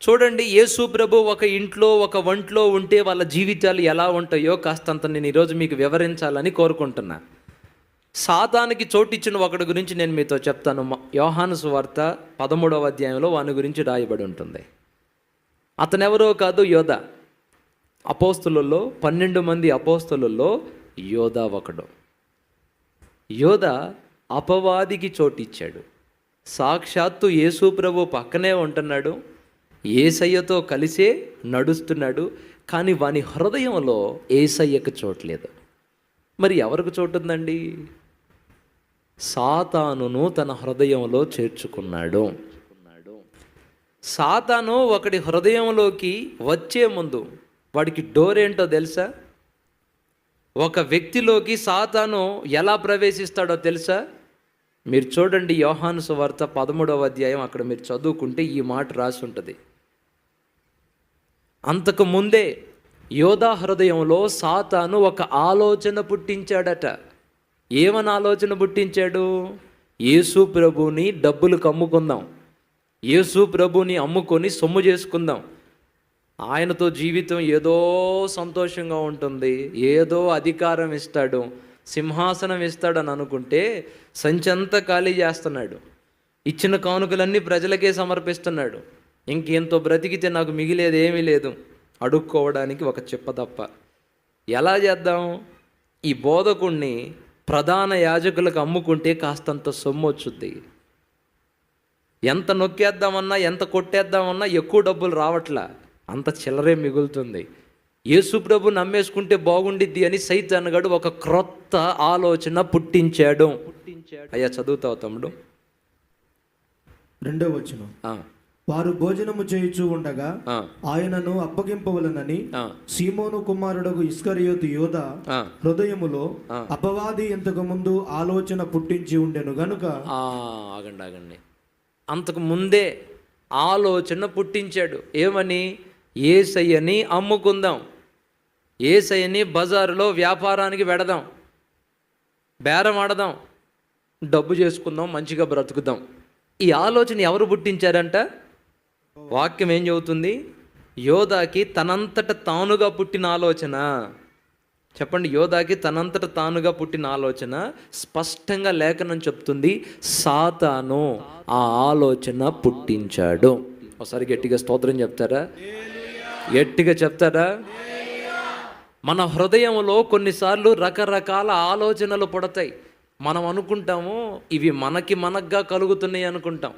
చూడండి, యేసు ప్రభు ఒక ఇంట్లో ఒక వంట్లో ఉంటే వాళ్ళ జీవితాలు ఎలా ఉంటాయో కాస్తంత నేను ఈరోజు మీకు వివరించాలని కోరుకుంటున్నా. సాతానికి చోటిచ్చిన ఒకడి గురించి నేను మీతో చెప్తాను. యోహాను సువార్త 13వ అధ్యాయంలో వాని గురించి రాయబడి ఉంటుంది. అతనెవరో కాదు, యోధ. అపోస్తులలో 12 మంది అపోస్తులలో యోధ ఒకడు. యోధ అపవాదికి చోటిచ్చాడు. సాక్షాత్తు యేసు ప్రభు పక్కనే ఉంటున్నాడు, యేసయ్యతో కలిసే నడుస్తున్నాడు. కానీ వాని హృదయంలో యేసయ్యకు చోట్లేదు. మరి ఎవరికి చోటుందండి? సాతానును తన హృదయంలో చేర్చుకున్నాడు. సాతాను ఒకడి హృదయంలోకి వచ్చే ముందు వాడికి డోర్ ఏంటో తెలుసా? ఒక వ్యక్తిలోకి సాతాను ఎలా ప్రవేశిస్తాడో తెలుసా? మీరు చూడండి, యోహాను సువార్త 13వ అధ్యాయం, అక్కడ మీరు చదువుకుంటే ఈ మాట రాసి ఉంటుంది. అంతకు ముందే యోధా హృదయంలో సాతాను ఒక ఆలోచన పుట్టించాడట. ఏమని ఆలోచన పుట్టించాడు? యేసు ప్రభుని డబ్బులకు అమ్ముకుందాం, యేసు ప్రభుని అమ్ముకొని సొమ్ము చేసుకుందాం, ఆయనతో జీవితం ఏదో సంతోషంగా ఉంటుంది, ఏదో అధికారం ఇస్తాడు, సింహాసనం ఇస్తాడని అనుకుంటే సంచంతా ఖాళీ చేస్తున్నాడు. ఇచ్చిన కానుకలన్నీ ప్రజలకే సమర్పిస్తున్నాడు. ఇంకెంతో బ్రతికితే నాకు మిగిలేది ఏమీ లేదు, అడుక్కోవడానికి ఒక చిప్ప తప్ప. ఎలా చేద్దాం? ఈ బోధకుణ్ణి ప్రధాన యాజకులకు అమ్ముకుంటే కాస్తంత సొమ్ము వచ్చుద్ది. ఎంత నొక్కేద్దామన్నా, ఎంత కొట్టేద్దామన్నా ఎక్కువ డబ్బులు రావట్లా, అంత చిల్లరే మిగులుతుంది. యేసు ప్రభు నమ్మేసుకుంటే బాగుండిద్ది అని సైతాన్ గడు ఒక క్రొత్త ఆలోచన పుట్టించాడు. అయ్యా చదువుతావు తమ్ముడు. 2వ వచనం. వారు భోజనము చేయుచూ ఉండగా ఆయనను అప్పగింపవలనని సీమోను కుమారుడగు ఇస్కరియోతు యోధ హృదయములో అపవాది ఇంతకు ముందు ఆలోచన పుట్టించి ఉండెను గనుక. ఆగండి. అంతకు ముందే ఆలోచన పుట్టించాడు. ఏమని? యేసయ్యని అమ్ముకుందాం, యేసయ్యని బజారులో వ్యాపారానికి పెడదాం, బేరం ఆడదాం, డబ్బు చేసుకుందాం, మంచిగా బ్రతుకుదాం. ఈ ఆలోచన ఎవరు పుట్టించారంట? వాక్యం ఏం చెబుతుంది? యోధాకి తనంతట తానుగా పుట్టిన ఆలోచన. చెప్పండి, యోధాకి తనంతట తానుగా పుట్టిన ఆలోచన. స్పష్టంగా లేఖనం చెప్తుంది, సాతాను ఆ ఆలోచన పుట్టించాడు. ఒకసారి గట్టిగా స్తోత్రం చెప్తారా? గట్టిగా చెప్తారా? మన హృదయంలో కొన్నిసార్లు రకరకాల ఆలోచనలు పుడతాయి. మనం అనుకుంటాము ఇవి మనకుగా కలుగుతున్నాయి అనుకుంటాం.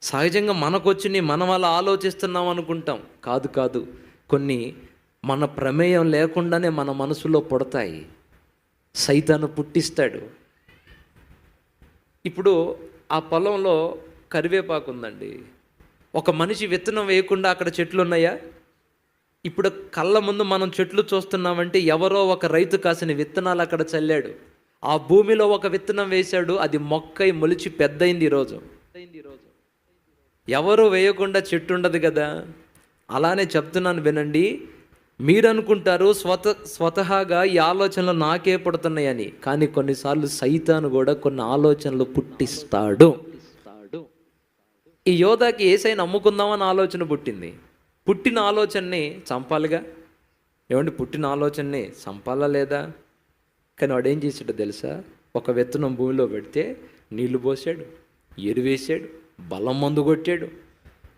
సహజంగా మనకొచ్చినాయి, మనం అలా ఆలోచిస్తున్నాం అనుకుంటాం. కాదు, కొన్ని మన ప్రమేయం లేకుండానే మన మనసులో పుడతాయి. సైతాను పుట్టిస్తాడు. ఇప్పుడు ఆ పొలంలో కరివేపాకు ఉందండి. ఒక మనిషి విత్తనం వేయకుండా అక్కడ చెట్లు ఉన్నాయా? ఇప్పుడు కళ్ళ ముందు మనం చెట్లు చూస్తున్నామంటే ఎవరో ఒక రైతు కాసిన విత్తనాలు అక్కడ చల్లాడు. ఆ భూమిలో ఒక విత్తనం వేశాడు, అది మొక్కై మొలిచి పెద్దయింది. ఈరోజు ఎవరు వేయకుండా చెట్టు ఉండదు కదా. అలానే చెప్తున్నాను వినండి. మీరు అనుకుంటారు స్వతహాగా ఈ ఆలోచనలు నాకే పుడుతున్నాయని, కానీ కొన్నిసార్లు సైతాను కూడా కొన్ని ఆలోచనలు పుట్టిస్తాడు. ఈ యోధాకి యేసయ్యని అమ్ముకుందామని ఆలోచన పుట్టింది. పుట్టిన ఆలోచనని చంపాలిగా. ఏమండి, పుట్టిన ఆలోచనని చంపాలా లేదా? కానీ వాడు ఏం చేసాడో తెలుసా? ఒక విత్తనం భూమిలో పెడితే నీళ్లు పోసాడు, ఎరువేసాడు, బలం మందు కొట్టాడు,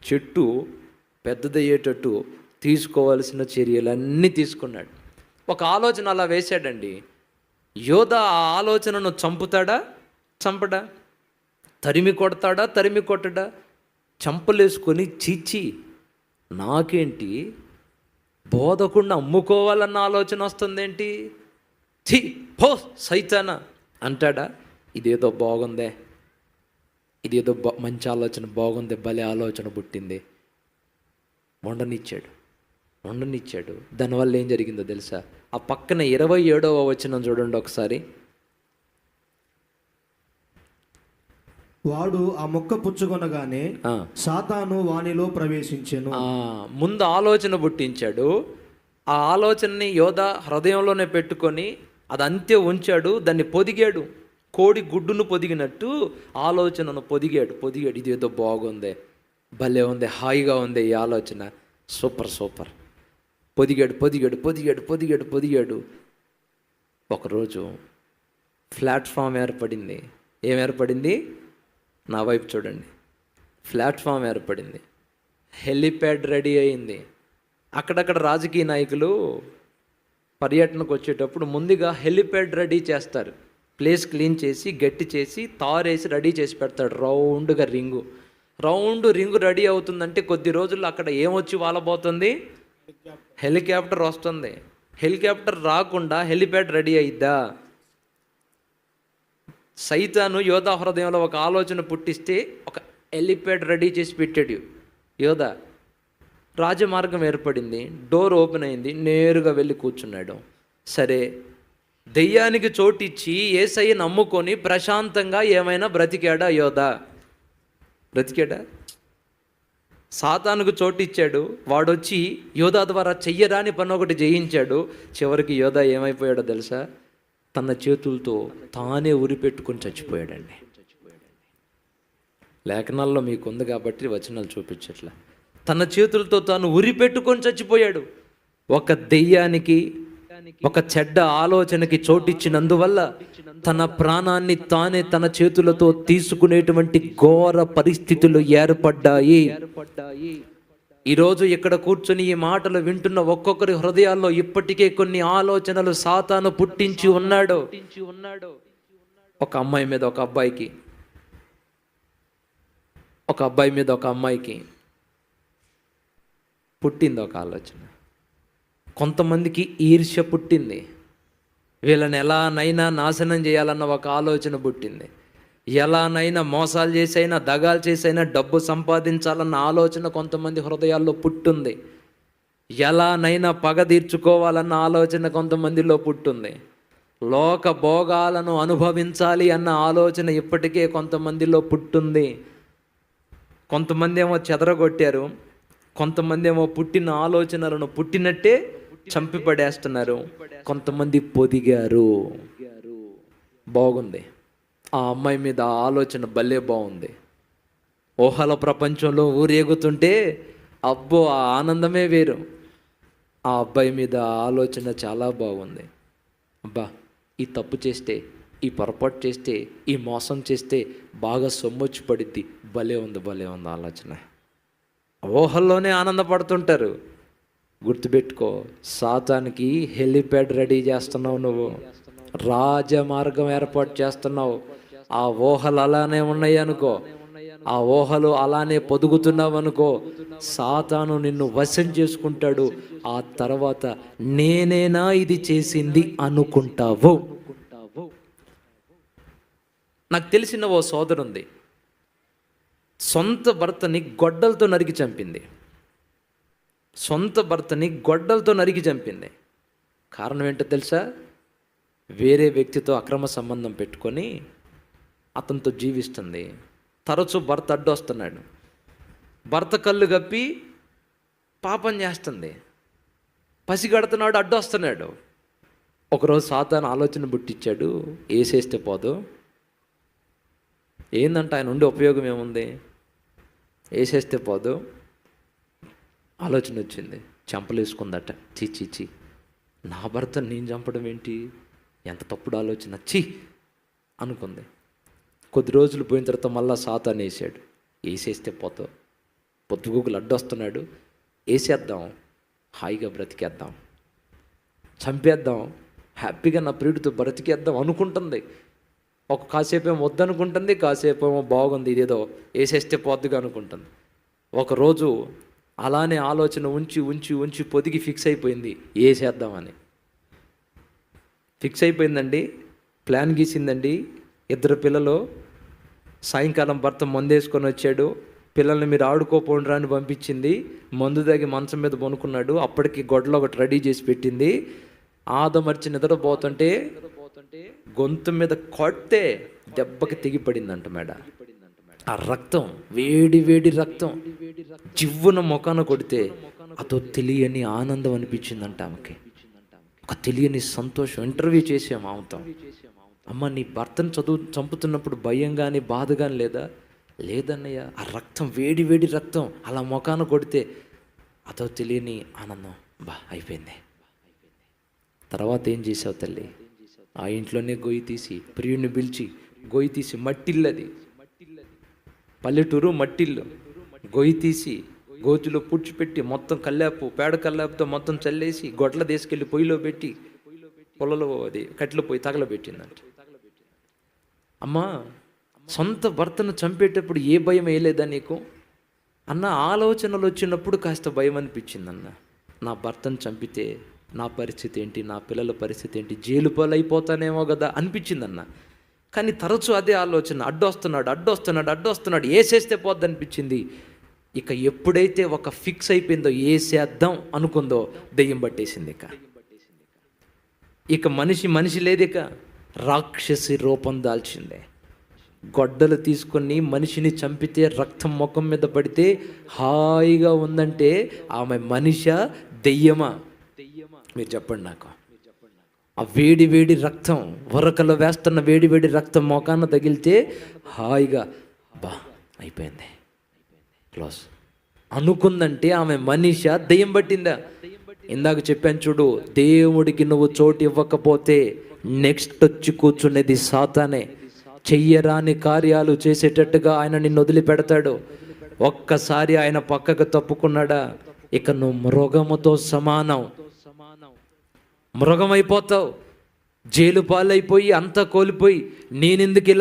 చెట్టు పెద్దదయ్యేటట్టు తీసుకోవాల్సిన చర్యలన్నీ తీసుకున్నాడు. ఒక ఆలోచన అలా వేశాడండి. యోధ ఆ ఆలోచనను చంపుతాడా? చంపడా? తరిమి కొడతాడా? తరిమి కొట్టడా? చంపలేసుకొని చీచి నాకేంటి బోధకుండా అమ్ముకోవాలన్న ఆలోచన వస్తుందేంటి, ఛీ పో సైతానా అంటాడా? ఇదేదో బాగుందే, ఇదేదో మంచి ఆలోచన, బాగుంది, భలే ఆలోచన పుట్టింది, వండనిచ్చాడు. దానివల్ల ఏం జరిగిందో తెలుసా? ఆ పక్కన 27వ వచనం చూడండి ఒకసారి. వాడు ఆ మొక్క పుచ్చుకొనగానే సాతాను వానిలో ప్రవేశించెను. ముందు ఆలోచన పుట్టించాడు. ఆ ఆలోచనని యోధ హృదయంలోనే పెట్టుకొని అది అంతే ఉంచాడు. దాన్ని పొదిగాడు, కోడి గుడ్డును పొదిగినట్టు ఆలోచనను పొదిగాడు. ఇదేదో బాగుందే, భలే ఉంది, హాయిగా ఉంది ఈ ఆలోచన, సూపర్ సూపర్. పొదిగాడు. ఒకరోజు ప్లాట్ఫామ్ ఏర్పడింది. ఏం ఏర్పడింది? నా వైపు చూడండి. ప్లాట్ఫామ్ ఏర్పడింది, హెలిప్యాడ్ రెడీ అయింది. అక్కడక్కడ రాజకీయ నాయకులు పర్యటనకు వచ్చేటప్పుడు ముందుగా హెలిప్యాడ్ రెడీ చేస్తారు. ప్లేస్ క్లీన్ చేసి, గట్టి చేసి, తారేసి రెడీ చేసి పెడతాడు. రౌండ్గా రింగు రెడీ అవుతుందంటే కొద్ది రోజుల్లో అక్కడ ఏమొచ్చి వాలబోతుంది? హెలికాప్టర్ వస్తుంది. హెలికాప్టర్ రాకుండా హెలిప్యాడ్ రెడీ అయిద్దా? సైతాను యోధా హృదయంలో ఒక ఆలోచన పుట్టిస్తే ఒక హెలిప్యాడ్ రెడీ చేసి పెట్టాడు యోధా. రాజమార్గం ఏర్పడింది, డోర్ ఓపెన్ అయింది, నేరుగా వెళ్ళి కూర్చున్నాడు. సరే, దెయ్యానికి చోటిచ్చి యేసయ్య నమ్ముకొని ప్రశాంతంగా ఏమైనా బ్రతికాడా యోధా? బ్రతికాడా? సాతానుకు చోటిచ్చాడు, వాడొచ్చి యోధా ద్వారా చెయ్యరాని పని ఒకటి జయించాడు. చివరికి యోధా ఏమైపోయాడో తెలుసా? తన చేతులతో తానే ఉరిపెట్టుకొని చచ్చిపోయాడండి. లేఖనాల్లో మీకు ఉంది కాబట్టి వచనాలు చూపించట్లా. తన చేతులతో తాను ఉరిపెట్టుకొని చచ్చిపోయాడు. ఒక దెయ్యానికి, ఒక చెడ్డ ఆలోచనకి చోటిచ్చినందువల్ల తన ప్రాణాన్ని తానే తన చేతులతో తీసుకునేటువంటి ఘోర పరిస్థితులు ఏర్పడ్డాయి. ఈరోజు ఇక్కడ కూర్చొని ఈ మాటలు వింటున్న ఒక్కొక్కరి హృదయాల్లో ఇప్పటికే కొన్ని ఆలోచనలు సాతాను పుట్టించి ఉన్నాడు. ఒక అమ్మాయి మీద ఒక అబ్బాయికి, ఒక అబ్బాయి మీద ఒక అమ్మాయికి పుట్టింది ఒక ఆలోచన. కొంతమందికి ఈర్ష్య పుట్టింది. వీళ్ళని ఎలానైనా నాశనం చేయాలన్న ఒక ఆలోచన పుట్టింది. ఎలానైనా మోసాలు చేసైనా, దగాలు చేసైనా డబ్బు సంపాదించాలన్న ఆలోచన కొంతమంది హృదయాల్లో పుట్టుంది. ఎలానైనా పగ తీర్చుకోవాలన్న ఆలోచన కొంతమందిలో పుట్టుంది. లోక భోగాలను అనుభవించాలి అన్న ఆలోచన ఇప్పటికే కొంతమందిలో పుట్టుంది. కొంతమంది ఏమో చెదరగొట్టారు, కొంతమంది ఏమో పుట్టిన ఆలోచనలను పుట్టినట్టే చంపిపడేస్తున్నారు, కొంతమంది పొదిగారు. బాగుంది. ఆ అమ్మాయి మీద ఆ ఆలోచన భలే బాగుంది. ఊహల ప్రపంచంలో ఊరేగుతుంటే అబ్బో ఆ ఆనందమే వేరు. ఆ అబ్బాయి మీద ఆలోచన చాలా బాగుంది. అబ్బా, ఈ తప్పు చేస్తే, ఈ పొరపాటు చేస్తే, ఈ మోసం చేస్తే బాగా సొమ్మొచ్చి పడిద్ది. భలే ఉంది ఆలోచన. ఊహల్లోనే ఆనందపడుతుంటారు. గుర్తుపెట్టుకో, సాతానికి హెలిప్యాడ్ రెడీ చేస్తున్నావు నువ్వు, రాజమార్గం ఏర్పాటు చేస్తున్నావు. ఆ ఊహలు అలానే ఉన్నాయి అనుకో, ఆ ఊహలు అలానే పొదుగుతున్నావు అనుకో, సాతాను నిన్ను వశం చేసుకుంటాడు. ఆ తర్వాత నేనేనా ఇది చేసింది అనుకుంటావు. నాకు తెలిసిన ఓ సోదరుంది, సొంత భర్తని గొడ్డలతో నరికి చంపింది. కారణం ఏంటో తెలుసా? వేరే వ్యక్తితో అక్రమ సంబంధం పెట్టుకొని అతనితో జీవిస్తుంది. తరచూ భర్త అడ్డొస్తున్నాడు. భర్త కళ్ళు గప్పి పాపం చేస్తుంది. పసిగడుతున్నాడు, అడ్డొస్తున్నాడు. ఒకరోజు సాతాను ఆలోచన పుట్టించాడు, వేసేస్తే పోదు. ఏందంటే ఆయన ఉండే ఉపయోగం ఏముంది? వేసేస్తే పోదు. ఆలోచన వచ్చింది, చంపలేసుకుందట. చీ, నా భర్తను నేను చంపడం ఏంటి, ఎంత తప్పుడు ఆలోచన, చీ అనుకుంది. కొద్ది రోజులు పోయిన తర్వాత మళ్ళా సాతాను వేసాడు. వేసేస్తే పోతావు, పొద్దుగూకులు అడ్డొస్తున్నాడు, వేసేద్దాం, హాయిగా బ్రతికేద్దాం, చంపేద్దాం, హ్యాపీగా నా ప్రియుడితో బ్రతికేద్దాం అనుకుంటుంది. కాసేపు ఏమో వద్దనుకుంటుంది, కాసేపు ఏమో బాగుంది, ఇదేదో వేసేస్తే పోద్దుగా అనుకుంటుంది. ఒకరోజు అలానే ఆలోచన ఉంచి పొదిగి ఫిక్స్ అయిపోయింది, వేసేద్దామని. ఫిక్స్ అయిపోయిందండి, ప్లాన్ గీసిందండి. 2 పిల్లలు. సాయంకాలం భర్త మందేసుకొని వచ్చాడు. పిల్లల్ని మీరు ఆడుకోపోండ్రా అని పంపించింది. మందు తాగి మంచం మీద పనుకున్నాడు. అప్పటికి గొడ్డలో ఒకటి రెడీ చేసి పెట్టింది. ఆదమర్చి నిద్రపోతుంటే గొంతు మీద కొడితే దెబ్బకి తెగిపడిందంట మేడ. ఆ రక్తం, వేడి రక్తం చివ్వున మొఖాన కొడితే అదో తెలియని ఆనందం అనిపించిందంట ఆమెకి, ఒక తెలియని సంతోషం. ఇంటర్వ్యూ చేసాము ఆమెతో. అమ్మ, నీ భర్తను చంపుతున్నప్పుడు భయం కానీ బాధ కానీ లేదా? లేదన్నయ్య, ఆ రక్తం వేడి వేడి రక్తం అలా ముఖాన కొడితే అదో తెలియని ఆనందం. అయిపోయింది. తర్వాత ఏం చేసావు తల్లి? ఆ ఇంట్లోనే గొయ్యి తీసి ప్రియుడిని పిలిచి గొయ్యి తీసి, మట్టిల్లు అది, పల్లెటూరు మట్టిల్లు, గొయ్యి తీసి గోతులో పుడ్చిపెట్టి మొత్తం పేడ కల్లాపుతో మొత్తం చల్లేసి గొడ్ల తీసుకెళ్ళి పొయ్యిలో పెట్టి పొలలో అది కట్టెలు పోయి తగలబెట్టిందంట. అమ్మా, సొంత భర్తను చంపేటప్పుడు ఏ భయం వేయలేదా నీకు అన్న? ఆలోచనలు వచ్చినప్పుడు కాస్త భయం అనిపించిందన్న. నా భర్తను చంపితే నా పరిస్థితి ఏంటి, నా పిల్లల పరిస్థితి ఏంటి, జైలు పాలైపోతానేమో కదా అనిపించిందన్న. కానీ తరచూ అదే ఆలోచన, అడ్డొస్తున్నాడు, ఏసేస్తే పోద్ది అనిపించింది. ఇక ఎప్పుడైతే ఒక ఫిక్స్ అయిపోయిందో, ఏసేద్దాం అనుకుందో, దెయ్యం పట్టేసింది. ఇక మనిషి లేదు, ఇక రాక్షసి రూపం దాల్చిందే. గొడ్డలు తీసుకొని మనిషిని చంపితే రక్తం ముఖం మీద పడితే హాయిగా ఉందంటే ఆమె మనిషా దెయ్యమా? మీరు చెప్పండి నాకు. ఆ వేడి వేడి రక్తం, ఉరకలో వేస్తున్న వేడి వేడి రక్తం మొఖాన తగిలితే హాయిగా అయిపోయింది, క్లోజ్ అనుకుందంటే ఆమె మనిషా దెయ్యం పట్టిందా? ఇందాక చెప్పాను చూడు, దేవుడికి నువ్వు చోటు ఇవ్వకపోతే నెక్స్ట్ వచ్చి కూర్చునేది సాతానే. చెయ్యరాని కార్యాలు చేసేటట్టుగా ఆయన నిన్ను వదిలిపెడతాడు. ఒక్కసారి ఆయన పక్కకు తప్పుకున్నాడా, ఇక నువ్వు మృగముతో సమానం, మృగమైపోతావు. జైలు పాలైపోయి అంతా కోల్పోయి నేనెందుకు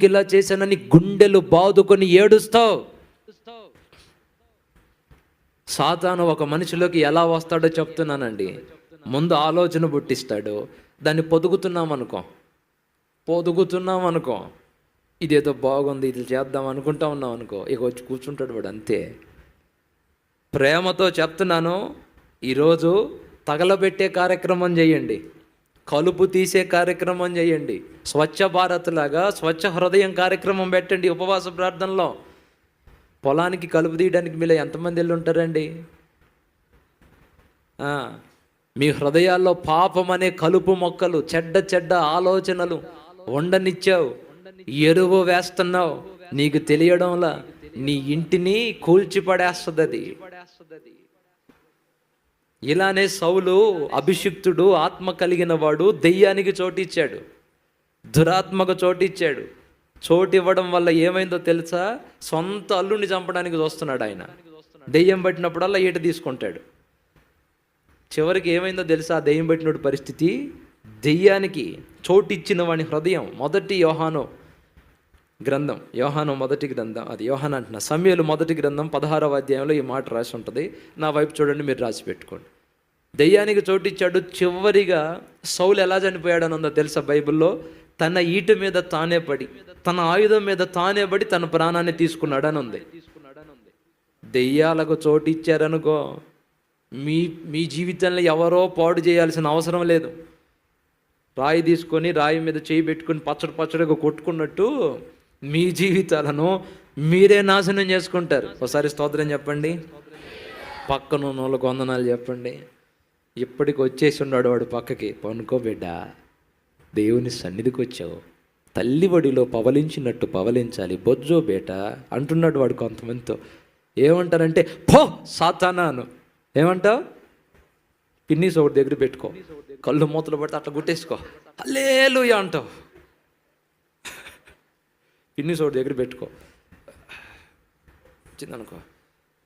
ఇలా చేశానని గుండెలు బాదుకొని ఏడుస్తావు. సాతాను ఒక మనిషిలోకి ఎలా వస్తాడో చెప్తున్నానండి. ముందు ఆలోచన పుట్టిస్తాడు, దాన్ని పొదుగుతున్నాం అనుకో, ఇదేదో బాగుంది, ఇది చేద్దాం అనుకుంటా ఉన్నాం అనుకో, ఇక వచ్చి కూర్చుంటాడు వాడు, అంతే. ప్రేమతో చెప్తున్నాను, ఈరోజు తగలబెట్టే కార్యక్రమం చేయండి, కలుపు తీసే కార్యక్రమం చేయండి, స్వచ్ఛ భారత్ లాగా స్వచ్ఛ హృదయం కార్యక్రమం పెట్టండి. ఉపవాస ప్రార్థనలో పొలానికి కలుపు తీయడానికి మీలో ఎంతమంది వెళ్ళి ఉంటారండి? మీ హృదయాల్లో పాపం అనే కలుపు మొక్కలు, చెడ్డ ఆలోచనలు ఉండనిచ్చావు, ఎరువు వేస్తున్నావు, నీకు తెలియడంలా నీ ఇంటిని కూల్చిపడేస్తుంది అది. ఇలానే సౌలు అభిషిక్తుడు, ఆత్మ కలిగిన వాడు, దెయ్యానికి చోటిచ్చాడు, దురాత్మకు చోటిచ్చాడు. చోటు ఇవ్వడం వల్ల ఏమైందో తెలుసా? సొంత అల్లుడిని చంపడానికి చూస్తున్నాడు ఆయన. దెయ్యం పట్టినప్పుడల్లా ఈట తీసుకుంటాడు. చివరికి ఏమైందో తెలుసా? దెయ్యం పట్టినోడి పరిస్థితి, దెయ్యానికి చోటిచ్చిన వాని హృదయం. మొదటి యోహాను మొదటి గ్రంథం, అది యోహాను అంటున్నా, సమూయేలు మొదటి గ్రంథం 16వ అధ్యాయంలో ఈ మాట రాసి ఉంటుంది. నా వైపు చూడండి, మీరు రాసి పెట్టుకోండి. దెయ్యానికి చోటిచ్చాడు. చివరిగా సౌలు ఎలా చనిపోయాడని ఉందో తెలుసా బైబిల్లో? తన ఈట మీద తానే పడి, తన ఆయుధం మీద తానే పడి తన ప్రాణాన్ని తీసుకున్నాడని ఉంది. దెయ్యాలకు చోటిచ్చారనుకో, మీ జీవితంలో ఎవరో పాడు చేయాల్సిన అవసరం లేదు. రాయి తీసుకొని రాయి మీద చేయి పెట్టుకొని పచ్చడిగా కొట్టుకున్నట్టు మీ జీవితాలను మీరే నాశనం చేసుకుంటారు. ఒకసారి స్తోత్రం చెప్పండి. పక్కన వాళ్ళకు వందనాలు చెప్పండి. ఇప్పటికి వచ్చేసి ఉన్నాడు వాడు పక్కకి. పనుకోబిడ్డ, దేవుని సన్నిధికి వచ్చావు, తల్లి వడిలో పవలించినట్టు పవలించాలి, బొజ్జో బేట అంటున్నాడు వాడు కొంతమందితో. ఏమంటారంటే, పో సాతానాను. ఏమంటావు? పిన్నీస్ ఒకటి దగ్గర పెట్టుకో, కళ్ళు మూతలు పడితే అట్లా గుట్టేసుకో, హల్లెలూయా అంటావు. పిన్నీస్ ఒకటి దగ్గర పెట్టుకో, వచ్చిందనుకో,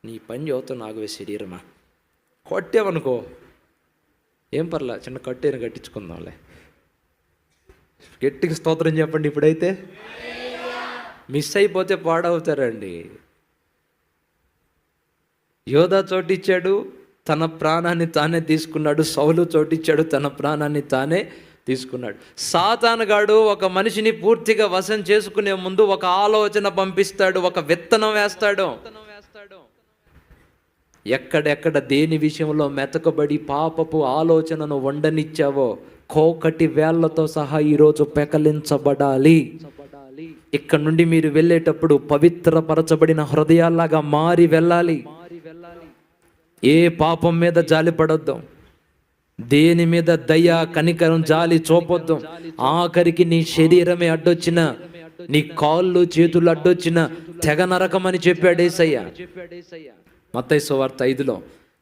నీ పని చదువుతావు, నాగవే శరీరమా. కొట్టేవనుకో, ఏం పర్లా, చిన్న కట్టేని కట్టించుకుందాంలే. గట్టిగా స్తోత్రం చెప్పండి. ఇప్పుడైతే మిస్ అయిపోతే పాడవుతారండి. యోధా చోటిచ్చాడు, తన ప్రాణాన్ని తానే తీసుకున్నాడు. సౌలు చోటిచ్చాడు, తన ప్రాణాన్ని తానే తీసుకున్నాడు. సాతానుగాడు ఒక మనిషిని పూర్తిగా వశం చేసుకునే ముందు ఒక ఆలోచన పంపిస్తాడు, ఒక విత్తనం వేస్తాడు. ఎక్కడెక్కడ దేని విషయంలో మెతకబడి పాపపు ఆలోచనను వండనిచ్చావో కోకటి వేళ్లతో సహా ఈరోజు పెకలించబడాలి. ఇక్కడ నుండి మీరు వెళ్ళేటప్పుడు పవిత్రపరచబడిన హృదయాల్లాగా మారి వెళ్ళాలి. ఏ పాపం మీద జాలి పడొద్దాం, దేని మీద దయ కనికరం జాలి చూపొద్దాం. ఆఖరికి నీ శరీరమే అడ్డొచ్చిన నీ కాళ్ళు చేతులు అడ్డొచ్చిన తెగ నరకమని చెప్పాడు యేసయ్య. మత్తయి సువార్త 5లో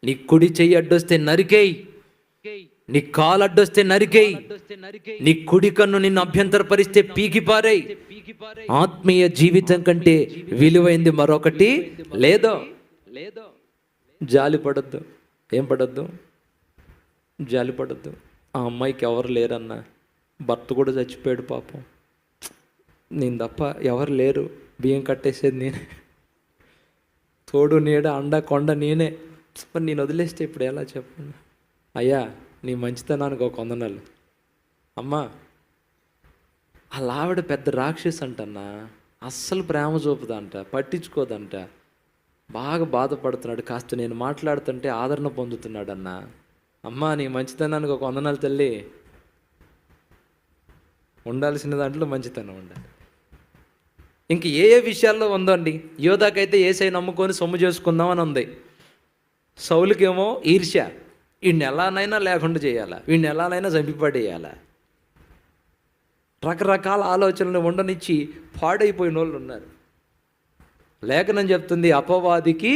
నీ కుడి చెయ్యి అడ్డొస్తే నరికేయి, నీ కాలు అడ్డొస్తే నరికేయి, నీ కుడి కన్ను నిన్ను అభ్యంతరపరిస్తే పీకిపారేయి. ఆత్మీయ జీవితం కంటే విలువైంది మరొకటి లేదో. జాలి పడద్దు. ఏం పడద్దు? జాలి పడద్దు. ఆ అమ్మాయికి ఎవరు లేరన్నా, భర్త కూడా చచ్చిపోయాడు పాపం, నేను తప్ప ఎవరు లేరు, బియ్యం కట్టేసేది నేనే, తోడు నీడ అండ కొండ నేనే, మరి నేను వదిలేస్తే ఇప్పుడు ఎలా చెప్పండి? అయ్యా నీ మంచితనానికి ఒక వందనాలు. అమ్మా అలా ఆవిడ పెద్ద రాక్షసి అంటన్నా, అస్సలు ప్రేమ చూపుదంట, పట్టించుకోదంట, బాగా బాధపడుతున్నాడు, కాస్త నేను మాట్లాడుతుంటే ఆదరణ పొందుతున్నాడన్నా. అమ్మా నీ మంచితనానికి ఒక వందనాలు తల్లి. ఉండాల్సిన దాంట్లో మంచితనం ఉండాలి. ఇంక ఏ ఏ విషయాల్లో ఉందో అండి. యోధాకైతే యేసయ్య నమ్ముకొని సొమ్ము చేసుకుందామని ఉంది. సౌలుకేమో ఈర్ష్య, వీడిని ఎలానైనా లేకుండా చేయాలా, వీడిని ఎలానైనా చంపిపడేయాలా, రకరకాల ఆలోచనలు ఉండనిచ్చి పాడైపోయిన వాళ్ళు ఉన్నారు. లేఖనం చెప్తుంది అపవాదికి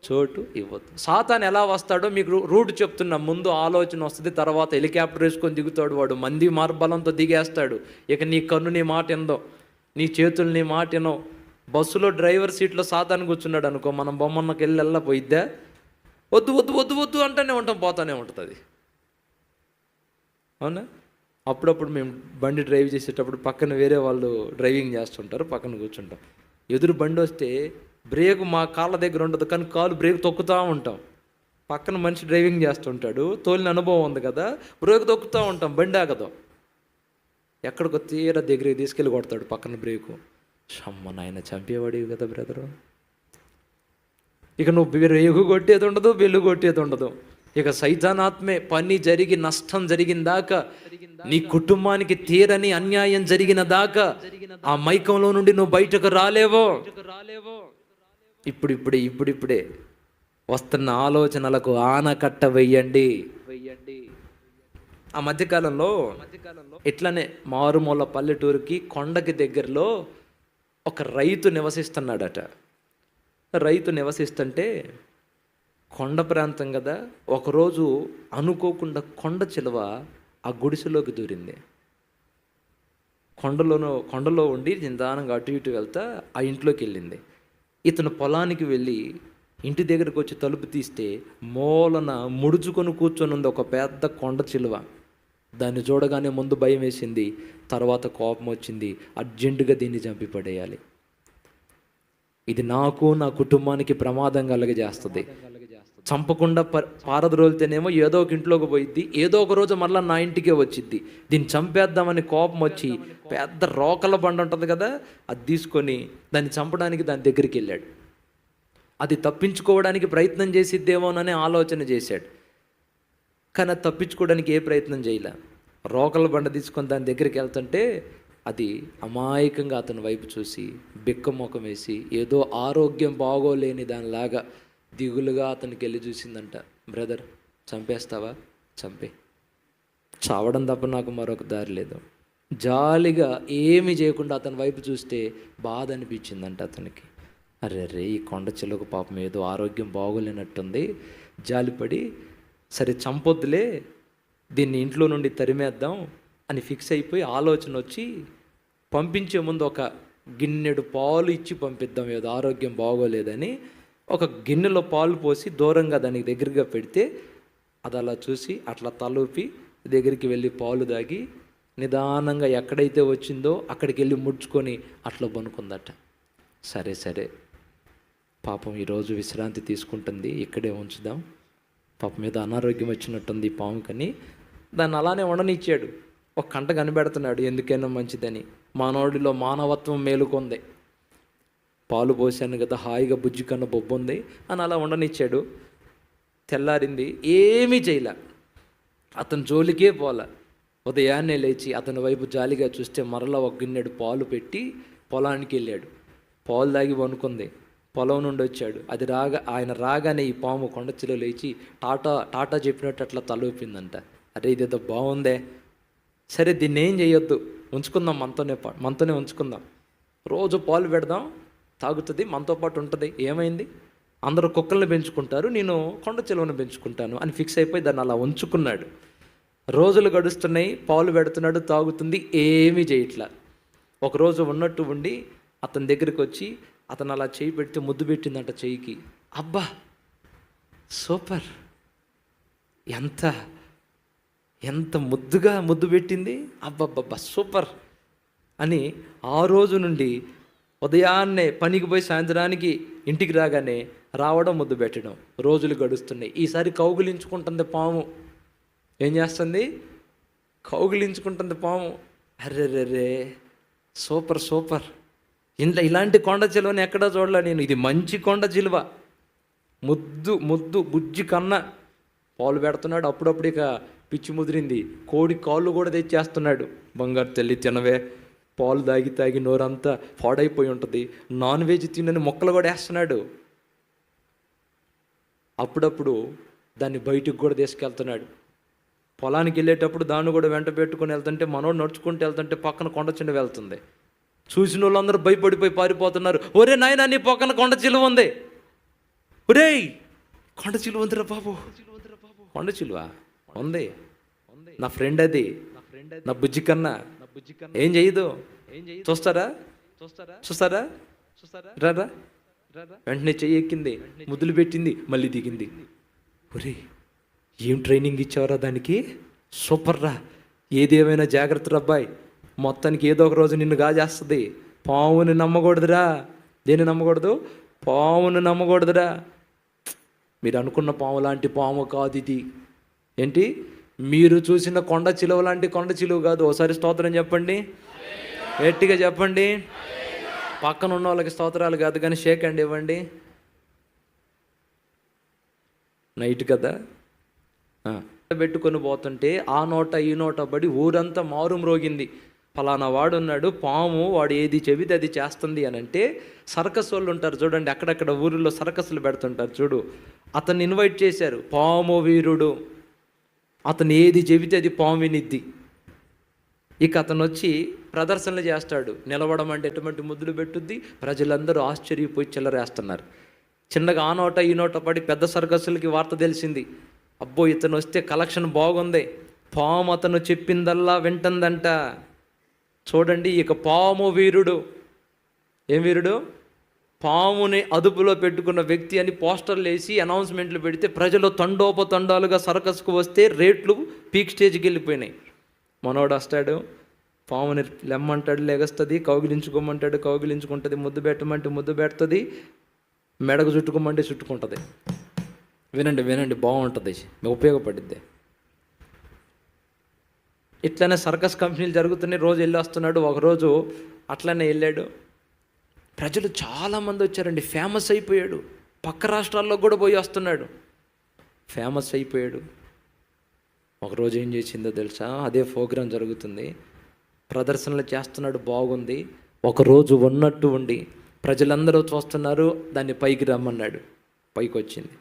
చోటు ఇవ్వద్దు. సాతాను ఎలా వస్తాడో మీకు రూట్ చెప్తున్నా. ముందు ఆలోచన వస్తుంది, తర్వాత హెలికాప్టర్ వేసుకొని దిగుతాడు వాడు, మంది మార్బలంతో దిగేస్తాడు. ఇక నీ కన్ను నీ మాట ఎందో, నీ చేతులు నీ మాట ఎనో. బస్సులో డ్రైవర్ సీట్లో సాతాను కూర్చున్నాడు అనుకో, మనం బొమ్మన్నకి వెళ్ళా పోయిద్దా? వద్దు వద్దు వద్దు వద్దు అంటూనే ఉంటాం, పోతానే ఉంటుంది. అవునా? అప్పుడప్పుడు మేము బండి డ్రైవ్ చేసేటప్పుడు పక్కన వేరే వాళ్ళు డ్రైవింగ్ చేస్తుంటారు, పక్కన కూర్చుంటాం. ఎదురు బండి వస్తే బ్రేక్ మా కాళ్ళ దగ్గర ఉండదు, కానీ కాలు బ్రేక్ తొక్కుతూ ఉంటాం. పక్కన మనిషి డ్రైవింగ్ చేస్తుంటాడు, తోలిన అనుభవం ఉంది కదా, బ్రేక్ తొక్కుతూ ఉంటాం, బండి ఆగదు. ఎక్కడికో తీర దగ్గరికి తీసుకెళ్ళి కొడతాడు పక్కన బ్రేకు. షమ్మ నాయన చంపేవాడివి కదా బ్రదరు. ఇక నువ్వు రేగు కొట్టేది ఉండదు, బెల్లు కొట్టేది ఉండదు. ఇక సైతానాత్మే పని జరిగి నష్టం జరిగిన దాకా, నీ కుటుంబానికి తీరని అన్యాయం జరిగిన దాకా ఆ మైకంలో నుండి నువ్వు బయటకు రాలేవో. ఇప్పుడిప్పుడే వస్తున్న ఆలోచనలకు ఆనకట్ట వెయ్యండి. ఆ మధ్యకాలంలో ఇట్లానే మారుమూల పల్లెటూరుకి కొండకి దగ్గరలో ఒక రైతు నివసిస్తున్నాడట. రైతు నివసిస్తుంటే కొండ ప్రాంతం కదా, ఒకరోజు అనుకోకుండా కొండ చిలువ ఆ గుడిసెలోకి దూరింది. కొండలో ఉండి నిదానంగా అటు ఇటు వెళ్తా ఆ ఇంట్లోకి వెళ్ళింది. ఇతను పొలానికి వెళ్ళి ఇంటి దగ్గరకు వచ్చి తలుపు తీస్తే మూలన ముడుచుకొని కూర్చొని ఉంది ఒక పెద్ద కొండ చిలువ. దాన్ని చూడగానే ముందు భయం వేసింది, తర్వాత కోపం వచ్చింది, అర్జెంటుగా దీన్ని చంపి పడేయాలి, ఇది నాకు నా కుటుంబానికి ప్రమాదం కలగజేస్తుంది, చంపకుండా పారద్రోలితేనేమో ఏదో ఒక ఇంట్లోకి పోయిద్ది, ఏదో ఒక రోజు మళ్ళీ నా ఇంటికే వచ్చిద్ది, దీన్ని చంపేద్దామని కోపం వచ్చి పెద్ద రోకల బండ ఉంటుంది కదా, అది తీసుకొని దాన్ని చంపడానికి దాని దగ్గరికి వెళ్ళాడు. అది తప్పించుకోవడానికి ప్రయత్నం చేసిద్దేమోననే ఆలోచన చేశాడు, కానీ అది తప్పించుకోవడానికి ఏ ప్రయత్నం చేయలే. రోకల బండ తీసుకొని దాని దగ్గరికి వెళ్తుంటే అది అమాయకంగా అతని వైపు చూసి బిక్కమొఖం వేసి ఏదో ఆరోగ్యం బాగోలేని దానిలాగా దిగులుగా అతనికి వెళ్ళి చూసిందంట. బ్రదర్ చంపేస్తావా? చంపే, చావడం తప్ప నాకు మరొక దారి లేదు. జాలిగా ఏమీ చేయకుండా అతని వైపు చూస్తే బాధ అనిపించిందంట అతనికి. అరే ఈ కొండ చిలుక పాపం ఏదో ఆరోగ్యం బాగోలేనట్టుంది, జాలిపడి సరే చంపొద్దులే, దీన్ని ఇంట్లో నుండి తరిమేద్దాం అని ఫిక్స్ అయిపోయి ఆలోచన వచ్చి పంపించే ముందు ఒక గిన్నెడు పాలు ఇచ్చి పంపిద్దాం, ఏదో ఆరోగ్యం బాగోలేదని ఒక గిన్నెలో పాలు పోసి దూరంగా దానికి దగ్గరగా పెడితే అది అలా చూసి అట్లా తలూపి దగ్గరికి వెళ్ళి పాలు దాగి నిదానంగా ఎక్కడైతే వచ్చిందో అక్కడికి వెళ్ళి ముడుచుకొని అట్లా పనుకుందట. సరే పాపం ఈరోజు విశ్రాంతి తీసుకుంటుంది, ఇక్కడే ఉంచుదాం, పాపం మీద అనారోగ్యం వచ్చినట్టుంది పాముకని దాన్ని అలానే ఉండనిచ్చాడు. ఒక కంట కనిపెడుతున్నాడు ఎందుకైనా మంచిదని. మానవుడిలో మానవత్వం మేలుకొంది, పాలు పోసాను కదా హాయిగా బుజ్జి కన్నా బొబ్బు ఉంది అని అలా ఉండనిచ్చాడు. తెల్లారింది, ఏమీ చేయలే, అతని జోలికే పోలే. ఉదయాన్నే లేచి అతని వైపు జాలిగా చూస్తే మరలా ఒక గిన్నెడు పాలు పెట్టి పొలానికి వెళ్ళాడు. పాలు తాగి వనుకుంది, పొలం నుండి వచ్చాడు. ఆయన రాగానే ఈ పాము కొండచిలో లేచి టాటా చెప్పినట్టు అట్లా తలూపిందంట. అరే ఇదేదో బాగుందే, సరే దీన్ని ఏం చేయొద్దు, ఉంచుకుందాం, మనతోనే ఉంచుకుందాం, రోజు పాలు పెడదాం, తాగుతుంది, మనతో పాటు ఉంటుంది. ఏమైంది? అందరూ కుక్కల్ని పెంచుకుంటారు, నేను కొండ చిలువను పెంచుకుంటాను అని ఫిక్స్ అయిపోయి దాన్ని అలా ఉంచుకున్నాడు. రోజులు గడుస్తున్నాయి, పాలు పెడుతున్నాడు, తాగుతుంది, ఏమీ చేయట్లా. ఒకరోజు ఉన్నట్టు ఉండి అతని దగ్గరికి వచ్చి అతను అలా చేయి పెడితే ముద్దు పెట్టిందంట చెయ్యికి. అబ్బా సూపర్, ఎంత ఎంత ముద్దుగా ముద్దు పెట్టింది, అబ్బబ్బబ్బా సూపర్ అని ఆ రోజు నుండి ఉదయాన్నే పనికి పోయి సాయంత్రానికి ఇంటికి రాగానే రావడం, ముద్దు పెట్టడం. రోజులు గడుస్తున్నాయి. ఈసారి కౌగిలించుకుంటుంది పాము. ఏం చేస్తుంది? కౌగిలించుకుంటుంది పాము. అర్రెర్రెర్రే, సూపర్ సూపర్, ఇలాంటి కొండ చిలువని ఎక్కడా చూడలే నేను. ఇది మంచి కొండ చిలువ, ముద్దు ముద్దు బుజ్జి కన్నా. పాలు పెడుతున్నాడు, అప్పుడప్పుడు ఇక పిచ్చి ముదిరింది, కోడి కాళ్ళు కూడా తెచ్చేస్తున్నాడు. బంగారు తల్లి తినవే, పాలు తాగి తాగి నోరంతా పాడైపోయి ఉంటుంది, నాన్ వెజ్ తినని మొక్కలు కూడా వేస్తున్నాడు. అప్పుడప్పుడు దాన్ని బయటికి కూడా తీసుకెళ్తున్నాడు. పొలానికి వెళ్ళేటప్పుడు దాన్ని కూడా వెంట పెట్టుకుని వెళ్తుంటే, మనోడు నడుచుకుంటూ వెళ్తుంటే పక్కన కొండ చిలువ వెళ్తుంది. చూసిన వాళ్ళందరూ భయపడిపోయి పారిపోతున్నారు. ఒరే నాయనా, నీ పక్కన కొండ చిలువ ఉంది, ఒరేయ్ కొండ చిలువ ఉందిరా బాబు. కొండ చిలువ ఉంది, నా ఫ్రెండ్ అది, నా బుజ్జి కన్నా. ఏం చేయదు, చూస్తారా చూస్తారా రారా. వెంటనే చెయ్యి ఎక్కింది, ముద్దులు పెట్టింది, మళ్ళీ దిగింది. ఒరే ఏం ట్రైనింగ్ ఇచ్చావరా దానికి, సూపర్ రా. ఏదేమైనా జాగ్రత్త అబ్బాయి, మొత్తానికి ఏదో ఒక రోజు నిన్ను గాజేస్తుంది. పావుని నమ్మకూడదురా. దేన్ని నమ్మకూడదు? పావుని నమ్మకూడదురా. మీరు అనుకున్న పాము లాంటి పాము కాదు ఇది. ఏంటి? మీరు చూసిన కొండ చిలువ లాంటి కొండ చిలువ కాదు. ఒకసారి స్తోత్రం చెప్పండి, గట్టిగా చెప్పండి. పక్కన ఉన్న వాళ్ళకి స్తోత్రాలు కాదు కానీ షేక్ హ్యాండ్ ఇవ్వండి. నైట్ కదా, పెట్టుకొని పోతుంటే ఆ నోట ఈ నోట పడి ఊరంతా మారుమ్రోగింది. ఫలానా వాడు ఉన్నాడు, పాము, వాడు ఏది చెబితే అది చేస్తుంది అని అంటే. సర్కస్ వాళ్ళు ఉంటారు చూడండి, అక్కడక్కడ ఊరిలో సర్కస్లు పెడుతుంటారు చూడు. అతన్ని ఇన్వైట్ చేశారు, పాము వీరుడు. అతను ఏది చెబితే అది పాము వినిద్ది. ఇక అతను వచ్చి ప్రదర్శనలు చేస్తాడు. నిలబడమంటే ఎటువంటి ముద్దులు పెట్టుద్ది. ప్రజలందరూ ఆశ్చర్యపోయి చిల్లరేస్తున్నారు. చిన్నగా ఆ నోట ఈ నోట పడి పెద్ద సర్కస్సులకి వార్త తెలిసింది. అబ్బో ఇతను వస్తే కలెక్షన్ బాగుంది, పాము అతను చెప్పిందల్లా వింటుందంట. చూడండి, ఇక పాము వీరుడు. ఏం వీరుడు? పాముని అదుపులో పెట్టుకున్న వ్యక్తి అని పోస్టర్లు వేసి అనౌన్స్మెంట్లు పెడితే ప్రజలు తండోపతండాలుగా సర్కస్కు వస్తే రేట్లు పీక్ స్టేజ్కి వెళ్ళిపోయినాయి. మనోడు వస్తాడు, పాముని లెమ్మంటాడు, లెగస్తుంది, కౌగిలించుకోమంటాడు, కౌగిలించుకుంటుంది, ముద్దు పెట్టమంటే ముద్దు పెడుతుంది, మెడకు చుట్టుకోమంటే చుట్టుకుంటుంది. వినండి వినండి, బాగుంటుంది, ఉపయోగపడుద్ది. ఇట్లనే సర్కస్ కంపెనీలు జరుగుతున్నాయి. రోజు వెళ్ళి వస్తున్నాడు. ఒకరోజు అట్లనే వెళ్ళాడు. ప్రజలు చాలామంది వచ్చారండి. ఫేమస్ అయిపోయాడు. పక్క రాష్ట్రాల్లో కూడా పోయి వస్తున్నాడు. ఫేమస్ అయిపోయాడు. ఒకరోజు ఏం చేసిందో తెలుసా? అదే ప్రోగ్రాం జరుగుతుంది, ప్రదర్శనలు చేస్తున్నాడు, బాగుంది. ఒకరోజు ఉన్నట్టు ఉండి ప్రజలందరూ చూస్తున్నారు, దాన్ని పైకి రమ్మన్నాడు. పైకి వచ్చింది,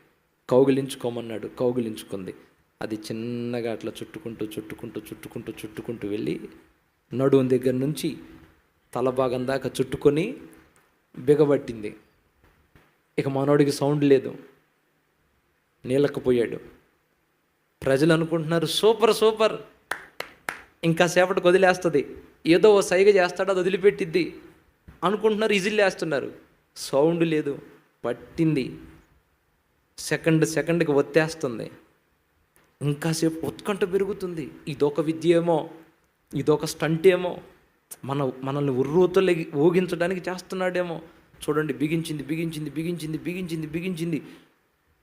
కౌగిలించుకోమన్నాడు, కౌగిలించుకుంది. అది చిన్నగా అట్లా చుట్టుకుంటూ చుట్టుకుంటూ చుట్టుకుంటూ చుట్టుకుంటూ వెళ్ళి నడుము దగ్గర నుంచి తల భాగం దాకా చుట్టుకొని బిగబట్టింది. ఇక మనోడికి సౌండ్ లేదు, నీళ్ళకపోయాడు. ప్రజలు అనుకుంటున్నారు సూపర్ సూపర్, ఇంకా సేపటికి వదిలేస్తుంది, ఏదో ఓ సైగ చేస్తాడు, అది వదిలిపెట్టిద్ది అనుకుంటున్నారు. ఈజిల్ వేస్తున్నారు, సౌండ్ లేదు, పట్టింది. సెకండ్కి ఒత్తేస్తుంది. ఇంకాసేపు ఉత్కంఠ పెరుగుతుంది. ఇదొక విద్య ఏమో, ఇదొక స్టంట్ ఏమో, మనల్ని ఉర్రూతలు ఊగించడానికి చేస్తున్నాడేమో. చూడండి, బిగించింది బిగించింది బిగించింది బిగించింది బిగించింది.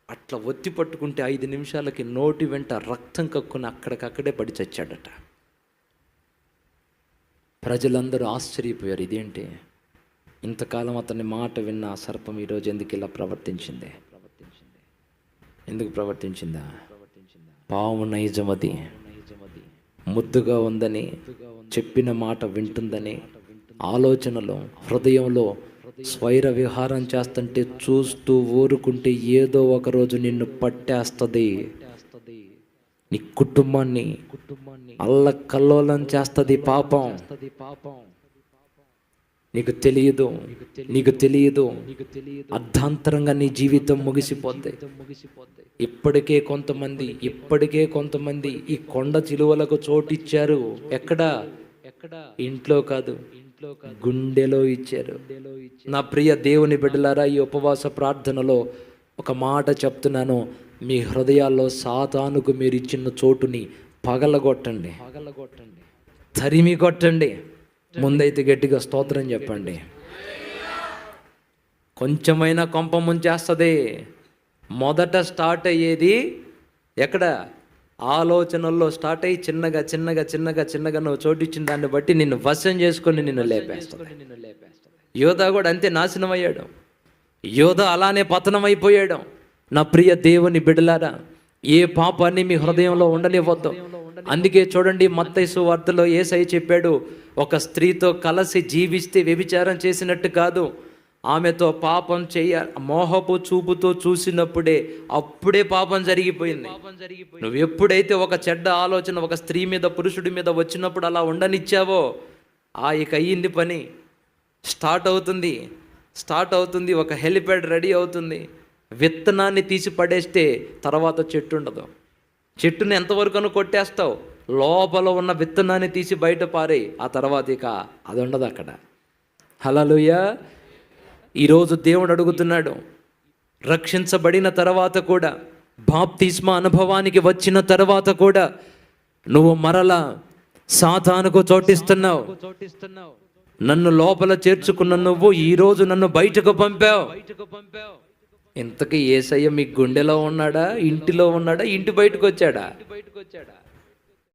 అట్లా ఒత్తి పట్టుకుంటే 5 నిమిషాలకి నోటి వెంట రక్తం కక్కుని అక్కడికక్కడే పడి చచ్చాడట. ప్రజలందరూ ఆశ్చర్యపోయారు, ఇదేంటి ఇంతకాలం అతని మాట విన్న ఆ సర్పం ఈరోజు ఎందుకు ఇలా ప్రవర్తించింది? ఎందుకు ప్రవర్తించిందా? పాము నైజమది, ముద్దుగా ఉందని, చెప్పిన మాట వింటుందని ఆలోచనలో, హృదయంలో స్వైర విహారం చేస్తుంటే చూస్తూ ఊరుకుంటే ఏదో ఒక రోజు నిన్ను పట్టేస్తుంది. నీ కుటుంబాన్ని అల్లకల్లోలం చేస్తుంది పాపం. నీకు తెలియదు అర్ధాంతరంగా నీ జీవితం ముగిసిపోద్ది. ఇప్పటికే కొంతమంది ఈ కొండ చిలువలకు చోటిచ్చారు. ఎక్కడ ఇంట్లో కాదు, గుండెలో ఇచ్చారు. నా ప్రియ దేవుని బిడ్డలారా, ఈ ఉపవాస ప్రార్థనలో ఒక మాట చెప్తున్నాను. మీ హృదయాల్లో సాతానుకు మీరు ఇచ్చిన చోటుని పగలగొట్టండి, తరిమి కొట్టండి. ముందైతే గట్టిగా స్తోత్రం చెప్పండి. కొంచెమైనా కొంప ముంచేస్తుంది. మొదట స్టార్ట్ అయ్యేది ఎక్కడ? ఆలోచనల్లో స్టార్ట్ అయ్యి చిన్నగా నువ్వు చోటిచ్చిన దాన్ని బట్టి నిన్ను వశం చేసుకొని నిన్ను లేపేస్తాడు. యోధా కూడా అంతే నాశనం అయ్యాడు. యోధా అలానే పతనం అయిపోయాడు. నా ప్రియ దేవుని బిడ్డలారా, ఏ పాపాన్ని మీ హృదయంలో ఉండనివ్వద్దు. అందుకే చూడండి, మత్తయి సువార్తలో యేసయ్య చెప్పాడు, ఒక స్త్రీతో కలిసి జీవిస్తే వ్యభిచారం చేసినట్టు కాదు, ఆమెతో పాపం మోహపు చూపుతో చూసినప్పుడే అప్పుడే పాపం జరిగిపోయింది. నువ్వు ఎప్పుడైతే ఒక చెడ్డ ఆలోచన ఒక స్త్రీ మీద పురుషుడి మీద వచ్చినప్పుడు అలా ఉండనిచ్చావో, ఇక అయ్యింది పని. స్టార్ట్ అవుతుంది. ఒక హెలిప్యాడ్ రెడీ అవుతుంది. విత్తనాన్ని తీసి పడేస్తే తర్వాత చెట్టు ఉండదు. చెట్టుని ఎంతవరకు కొట్టేస్తావు? లోపల ఉన్న విత్తనాన్ని తీసి బయట పారేయి. ఆ తర్వాత ఇక అది ఉండదు అక్కడ. హల్లెలూయా. ఈరోజు దేవుడు అడుగుతున్నాడు, రక్షించబడిన తర్వాత కూడా, బాప్తిస్మా అనుభవానికి వచ్చిన తర్వాత కూడా నువ్వు మరలా సాతానుకు చోటిస్తున్నావు. నన్ను లోపల చేర్చుకున్న నువ్వు ఈరోజు నన్ను బయటకు పంపావు. ఇంతకీ యేసయ్య మీ గుండెలో ఉన్నాడా, ఇంటిలో ఉన్నాడా, ఇంటి బయటకు వచ్చాడా?